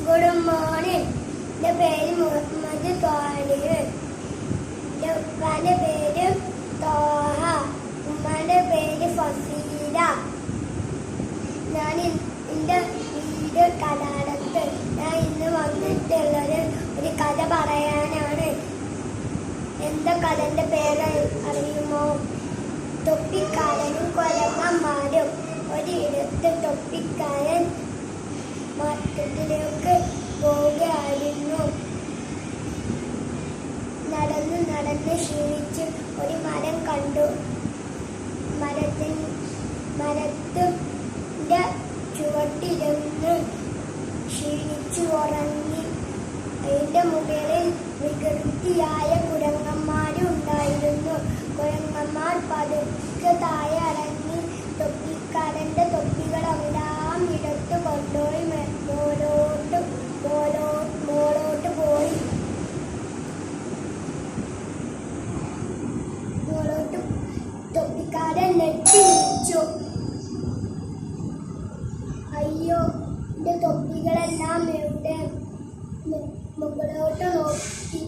Good morning. The പേര് മുഹമ്മദ് ത്വാലിഹ്. എൻ്റെ ഉപ്പാൻ്റെ പേര് തോഹ. ഉമ്മാൻ്റെ പേര് ഫസീല. ഞാൻ എൻ്റെ വീട് കടാടത്ത്. ഞാൻ ഇന്ന് വന്നിട്ടുള്ളത് ഒരു കഥ പറയാനാണ്. എന്താ കഥൻ്റെ പേര് അറിയുമോ? തൊപ്പിക്കാരനും കുരങ്ങന്മാരും. ഒരിടത്ത് തൊപ്പിക്കാരൻ മാർക്കറ്റിലേക്ക് പോവുകയായിരുന്നു. നടന്ന് ക്ഷീണിച്ച് ഒരു മരം കണ്ടു. മരത്തിന്റെ ചുവട്ടിരുന്ന് ക്ഷീണിച്ചു ഉറങ്ങി. അതിന്റെ മുകളിൽ വികൃതിയായ കുരങ്ങന്മാരും ഉണ്ടായിരുന്നു. കുരങ്ങന്മാർ പതുക്കെ താഴെ ഇറങ്ങി തൊപ്പിക്കാരന്റെ തൊപ്പികളെല്ലാം ഇടത്ത് കൊണ്ടുപോയി മോളോട്ട് പോയി. തൊപ്പിക്കാരൻ നെട്ടി വിളിച്ചു, അയ്യോ, എന്റെ തൊപ്പികളെല്ലാം എവിടെ? മുകളിലോട്ട് നോക്കി